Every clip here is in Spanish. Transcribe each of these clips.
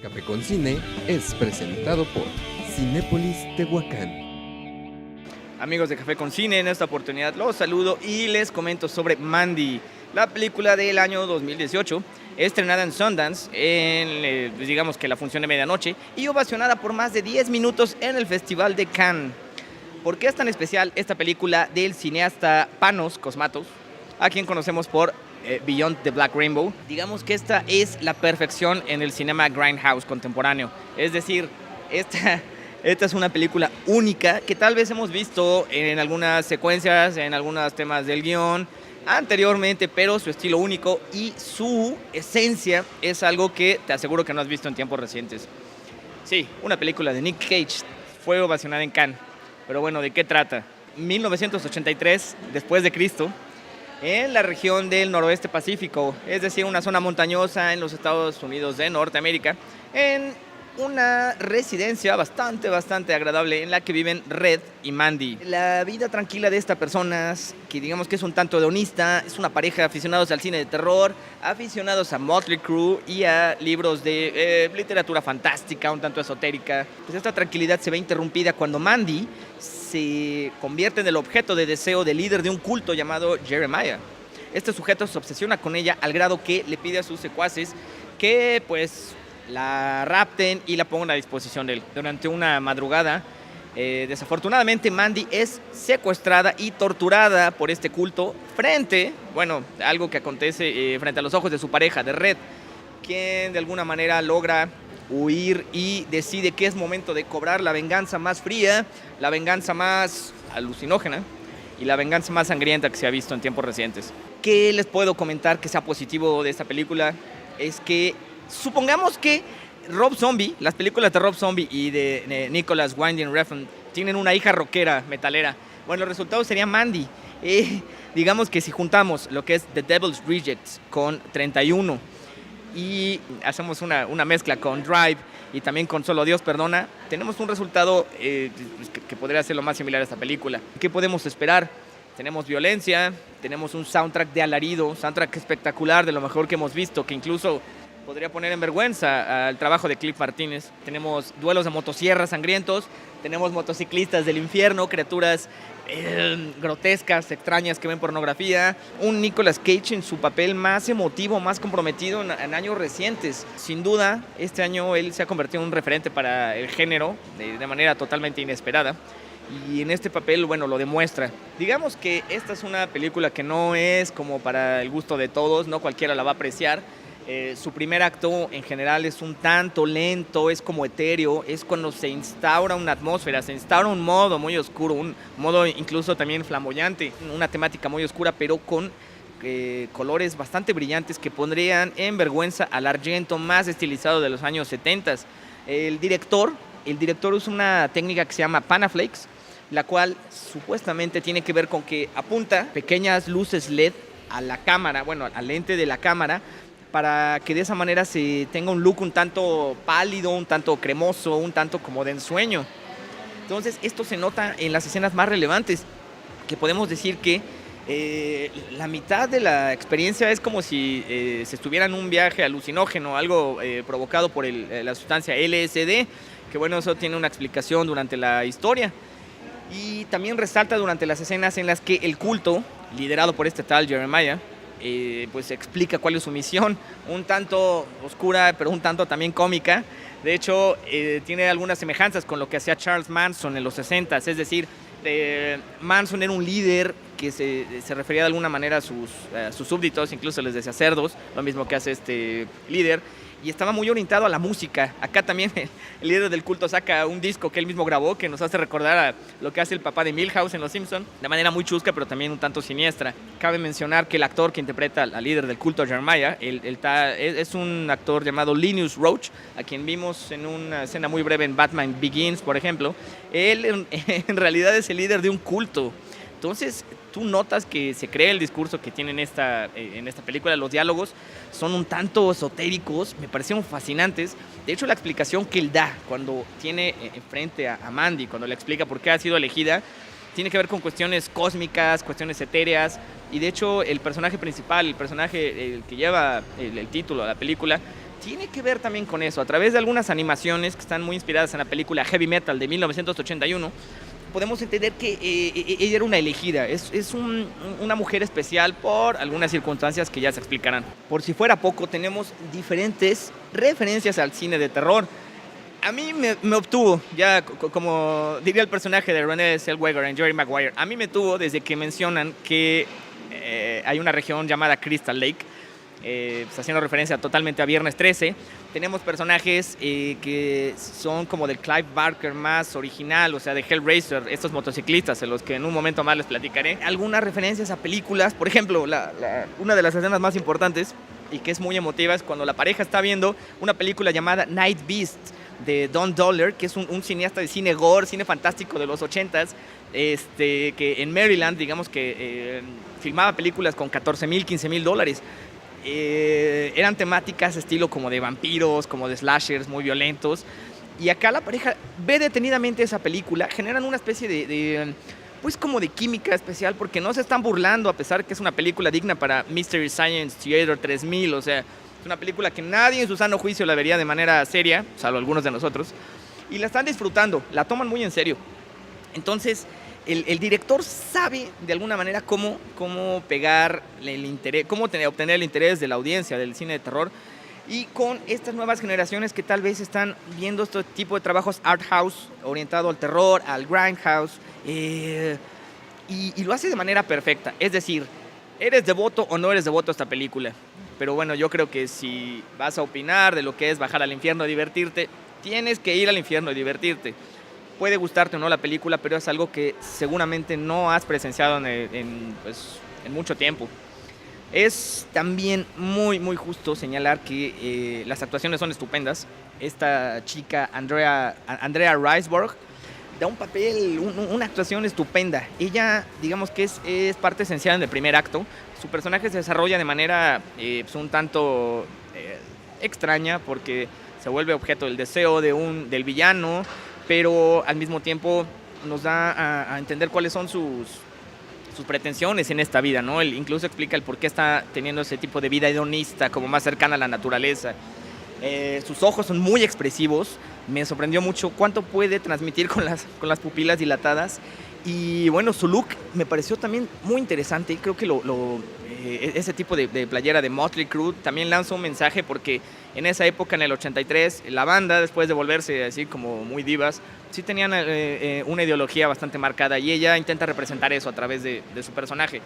Café con Cine es presentado por Cinépolis Tehuacán. Amigos de Café con Cine, en esta oportunidad los saludo y les comento sobre Mandy, la película del año 2018, estrenada en Sundance, digamos que la función de medianoche, y ovacionada por más de 10 minutos en el Festival de Cannes. ¿Por qué es tan especial esta película del cineasta Panos Cosmatos, a quien conocemos por Beyond the Black Rainbow? Digamos que esta es la perfección en el cinema grindhouse contemporáneo, es decir, esta es una película única que tal vez hemos visto en algunas secuencias, en algunos temas del guión anteriormente, pero su estilo único y su esencia es algo que te aseguro que no has visto en tiempos recientes. Sí, una película de Nick Cage fue ovacionada en Cannes, pero bueno, ¿de qué trata? 1983 después de Cristo, en la región del noroeste pacífico, es decir, una zona montañosa en los Estados Unidos de Norteamérica, en una residencia bastante agradable en la que viven Red y Mandy. La vida tranquila de estas personas, que digamos que es un tanto hedonista, es una pareja de aficionados al cine de terror, aficionados a Motley Crue y a libros de literatura fantástica, un tanto esotérica. Pues esta tranquilidad se ve interrumpida cuando Mandy se convierte en el objeto de deseo del líder de un culto llamado Jeremiah. Este sujeto se obsesiona con ella al grado que le pide a sus secuaces que pues la rapten y la pongan a disposición de él. Durante una madrugada, desafortunadamente Mandy es secuestrada y torturada por este culto algo que acontece frente a los ojos de su pareja, de Red, quien de alguna manera logra huir y decide que es momento de cobrar la venganza más fría, la venganza más alucinógena y la venganza más sangrienta que se ha visto en tiempos recientes. ¿Qué les puedo comentar que sea positivo de esta película? Es que supongamos que Rob Zombie, las películas de Rob Zombie y de Nicholas Winding Refn tienen una hija rockera, metalera. Bueno, el resultado sería Mandy. Digamos que si juntamos lo que es The Devil's Rejects con 31 y hacemos una mezcla con Drive y también con Solo Dios Perdona, tenemos un resultado que podría ser lo más similar a esta película. ¿Qué podemos esperar? Tenemos violencia, tenemos un soundtrack de alarido, un soundtrack espectacular, de lo mejor que hemos visto, que incluso podría poner en vergüenza al trabajo de Cliff Martínez. Tenemos duelos de motosierras sangrientos, tenemos motociclistas del infierno, criaturas grotescas, extrañas que ven pornografía, un Nicolas Cage en su papel más emotivo, más comprometido en años recientes. Sin duda, este año él se ha convertido en un referente para el género de manera totalmente inesperada. Y en este papel, bueno, lo demuestra. Digamos que esta es una película que no es como para el gusto de todos, no cualquiera la va a apreciar. Su primer acto en general es un tanto lento, es como etéreo, es cuando se instaura una atmósfera, se instaura un modo muy oscuro, un modo incluso también flamboyante, una temática muy oscura, pero con colores bastante brillantes que pondrían en vergüenza al Argento más estilizado de los años 70. El director usa una técnica que se llama Panaflex, la cual supuestamente tiene que ver con que apunta pequeñas luces LED a la cámara, al lente de la cámara, para que de esa manera se tenga un look un tanto pálido, un tanto cremoso, un tanto como de ensueño. Entonces esto se nota en las escenas más relevantes, que podemos decir que la mitad de la experiencia es como si se estuviera en un viaje alucinógeno, algo provocado por la sustancia LSD, que bueno, eso tiene una explicación durante la historia. Y también resalta durante las escenas en las que el culto, liderado por este tal Jeremiah, pues explica cuál es su misión, un tanto oscura, pero un tanto también cómica. De hecho, tiene algunas semejanzas con lo que hacía Charles Manson en los 60s, es decir, Manson era un líder que se refería de alguna manera a sus súbditos, incluso les decía cerdos, lo mismo que hace este líder, y estaba muy orientado a la música. Acá también el líder del culto saca un disco que él mismo grabó, que nos hace recordar a lo que hace el papá de Milhouse en Los Simpson, de manera muy chusca, pero también un tanto siniestra. Cabe mencionar que el actor que interpreta al líder del culto, Jeremiah, es un actor llamado Linus Roach, a quien vimos en una escena muy breve en Batman Begins, por ejemplo. Él en realidad es el líder de un culto. Entonces, tú notas que se cree el discurso que tiene en esta película. Los diálogos son un tanto esotéricos, me parecieron fascinantes. De hecho, la explicación que él da cuando tiene enfrente a Mandy, cuando le explica por qué ha sido elegida, tiene que ver con cuestiones cósmicas, cuestiones etéreas. Y de hecho, el personaje principal, el personaje que lleva el título de la película, tiene que ver también con eso. A través de algunas animaciones que están muy inspiradas en la película Heavy Metal de 1981, podemos entender que ella era una elegida, una mujer especial por algunas circunstancias que ya se explicarán. Por si fuera poco, tenemos diferentes referencias al cine de terror. A mí me obtuvo, ya como diría el personaje de Renée Zellweger en Jerry Maguire, a mí me tuvo desde que mencionan que hay una región llamada Crystal Lake, haciendo referencia totalmente a Viernes 13. Tenemos personajes que son como del Clive Barker más original, o sea, de Hellraiser, estos motociclistas, en los que en un momento más les platicaré. Algunas referencias a películas, por ejemplo, una de las escenas más importantes y que es muy emotiva es cuando la pareja está viendo una película llamada Night Beast de Don Doller, que es un cineasta de cine gore, cine fantástico de los 80s, que en Maryland, digamos que filmaba películas con $14,000, $15,000. Eran temáticas estilo como de vampiros, como de slashers muy violentos, y acá la pareja ve detenidamente esa película, generan una especie pues como de química especial, porque no se están burlando, a pesar que es una película digna para Mystery Science Theater 3000, o sea, es una película que nadie en su sano juicio la vería de manera seria, salvo algunos de nosotros, y la están disfrutando, la toman muy en serio. Entonces el director sabe de alguna manera cómo pegar el interés, cómo obtener el interés de la audiencia del cine de terror, y con estas nuevas generaciones que tal vez están viendo este tipo de trabajos art house, orientado al terror, al grindhouse, y lo hace de manera perfecta. Es decir, ¿eres devoto o no eres devoto a esta película? Pero bueno, yo creo que si vas a opinar de lo que es bajar al infierno y divertirte, tienes que ir al infierno y divertirte. Puede gustarte o no la película, pero es algo que seguramente no has presenciado en mucho tiempo. Es también muy, muy justo señalar que las actuaciones son estupendas. Esta chica, Andrea Riseborough, da un papel, una actuación estupenda. Ella, digamos que es parte esencial en el primer acto. Su personaje se desarrolla de manera un tanto extraña, porque se vuelve objeto del deseo del villano, pero al mismo tiempo nos da a entender cuáles son sus pretensiones en esta vida, ¿no? Él incluso explica el por qué está teniendo ese tipo de vida hedonista, como más cercana a la naturaleza. Sus ojos son muy expresivos. Me sorprendió mucho cuánto puede transmitir con las pupilas dilatadas. Y bueno, su look me pareció también muy interesante. Creo que ese tipo de playera de Motley Crue también lanza un mensaje, porque en esa época, en el 83, la banda, después de volverse así como muy divas, sí tenían una ideología bastante marcada, y ella intenta representar eso a través de su personaje.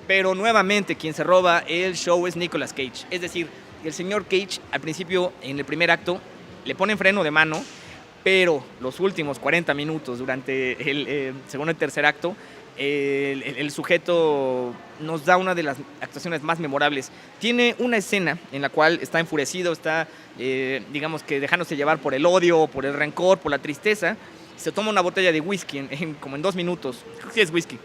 Pero nuevamente quien se roba el show es Nicolas Cage. Es decir, el señor Cage al principio, en el primer acto, le ponen freno de mano, pero los últimos 40 minutos durante el segundo y tercer acto, el sujeto nos da una de las actuaciones más memorables. Tiene una escena en la cual está enfurecido, está digamos que dejándose llevar por el odio, por el rencor, por la tristeza. Se toma una botella de whisky como en 2 minutos. Creo que sí es whisky.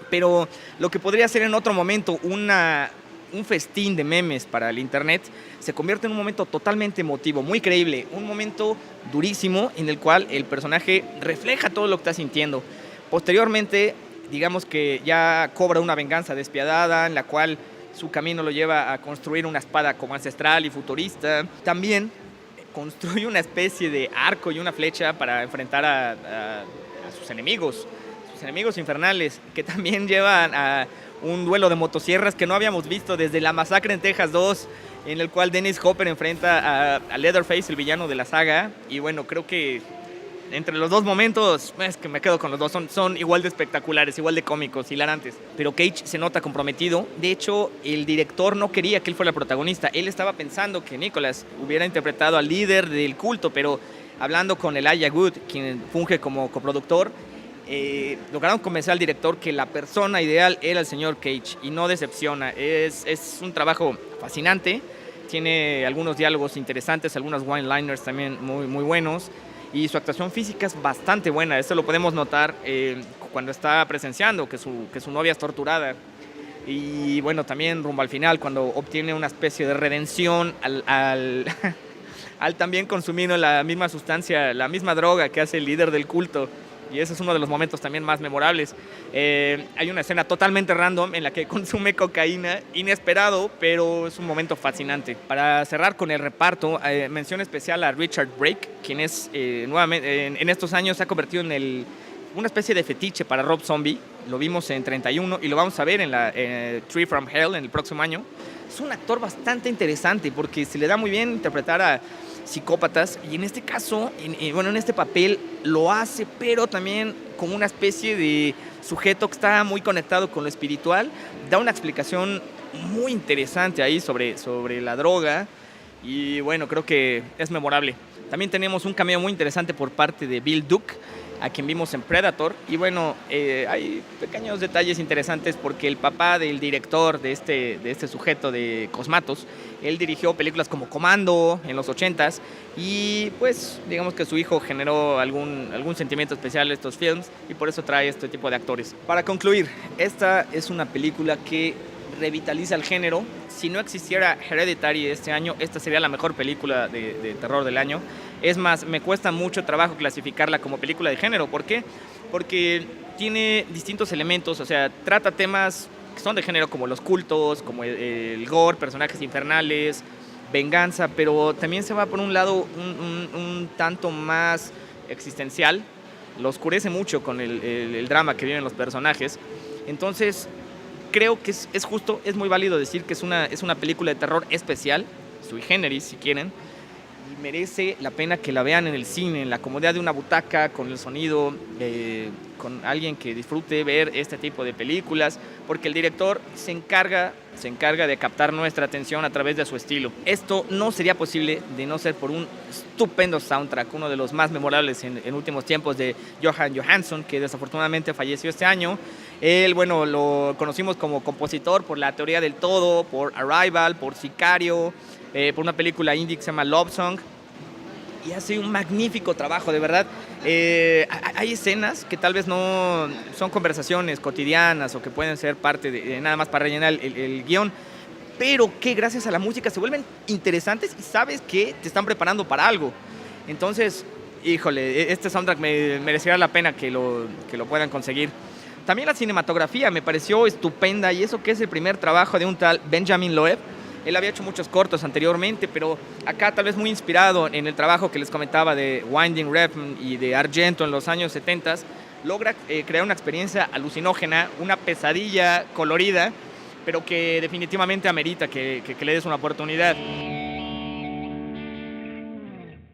Pero lo que podría ser en otro momento un festín de memes para el internet, se convierte en un momento totalmente emotivo, muy creíble, un momento durísimo en el cual el personaje refleja todo lo que está sintiendo. Posteriormente, digamos que ya cobra una venganza despiadada, en la cual su camino lo lleva a construir una espada como ancestral y futurista. También construye una especie de arco y una flecha para enfrentar a sus enemigos infernales, que también llevan a un duelo de motosierras que no habíamos visto desde La Masacre en Texas 2, en el cual Dennis Hopper enfrenta a Leatherface, el villano de la saga. Y bueno, creo que entre los dos momentos, es que me quedo con los dos, son igual de espectaculares, igual de cómicos, hilarantes. Pero Cage se nota comprometido. De hecho, el director no quería que él fuera el protagonista. Él estaba pensando que Nicolas hubiera interpretado al líder del culto, pero hablando con Elijah Wood, quien funge como coproductor, lograron convencer al director que la persona ideal era el señor Cage, y no decepciona. Es un trabajo fascinante, tiene algunos diálogos interesantes, algunos one-liners también muy, muy buenos, y su actuación física es bastante buena. Esto lo podemos notar cuando está presenciando que su novia es torturada, y bueno, también rumbo al final, cuando obtiene una especie de redención al también consumir la misma sustancia, la misma droga que hace el líder del culto. y ese es uno de los momentos también más memorables. Hay una escena totalmente random en la que consume cocaína, inesperado, pero es un momento fascinante. Para cerrar con el reparto, mención especial a Richard Brake, quien es nuevamente en estos años se ha convertido en una especie de fetiche para Rob Zombie. Lo vimos en 31 y lo vamos a ver en la Tree from Hell en el próximo año. Es un actor bastante interesante porque se le da muy bien interpretar a psicópatas y en este caso, en este papel lo hace, pero también como una especie de sujeto que está muy conectado con lo espiritual. Da una explicación muy interesante ahí sobre la droga y bueno, creo que es memorable. También tenemos un cameo muy interesante por parte de Bill Duke, a quien vimos en Predator. Y bueno, hay pequeños detalles interesantes porque el papá del director de este sujeto de Cosmatos, él dirigió películas como Commando en los 80s y pues digamos que su hijo generó algún sentimiento especial a estos films y por eso trae este tipo de actores. Para concluir, esta es una película que revitaliza el género. Si no existiera Hereditary este año, esta sería la mejor película de terror del año. Es más, me cuesta mucho trabajo clasificarla como película de género. ¿Por qué? Porque tiene distintos elementos, o sea, trata temas que son de género como los cultos, como el gore, personajes infernales, venganza, pero también se va por un lado un tanto más existencial, lo oscurece mucho con el drama que viven los personajes. Entonces, creo que es justo, es muy válido decir que es una película de terror especial, sui generis si quieren, y merece la pena que la vean en el cine, en la comodidad de una butaca, con el sonido, con alguien que disfrute ver este tipo de películas, porque el director se encarga de captar nuestra atención a través de su estilo. Esto no sería posible de no ser por un estupendo soundtrack, uno de los más memorables en últimos tiempos, de Johan Johansson, que desafortunadamente falleció este año. Él, bueno, lo conocimos como compositor por La Teoría del Todo, por Arrival, por Sicario, por una película indie que se llama Love Song, y hace un magnífico trabajo, de verdad. Hay escenas que tal vez no son conversaciones cotidianas o que pueden ser parte de nada más para rellenar el guión, pero que gracias a la música se vuelven interesantes y sabes que te están preparando para algo. Entonces, híjole, este soundtrack merecería la pena que lo puedan conseguir. También la cinematografía me pareció estupenda, y eso que es el primer trabajo de un tal Benjamin Loeb. Él había hecho muchos cortos anteriormente, pero acá tal vez muy inspirado en el trabajo que les comentaba de Winding Refn y de Argento en los años 70, logra crear una experiencia alucinógena, una pesadilla colorida, pero que definitivamente amerita que le des una oportunidad.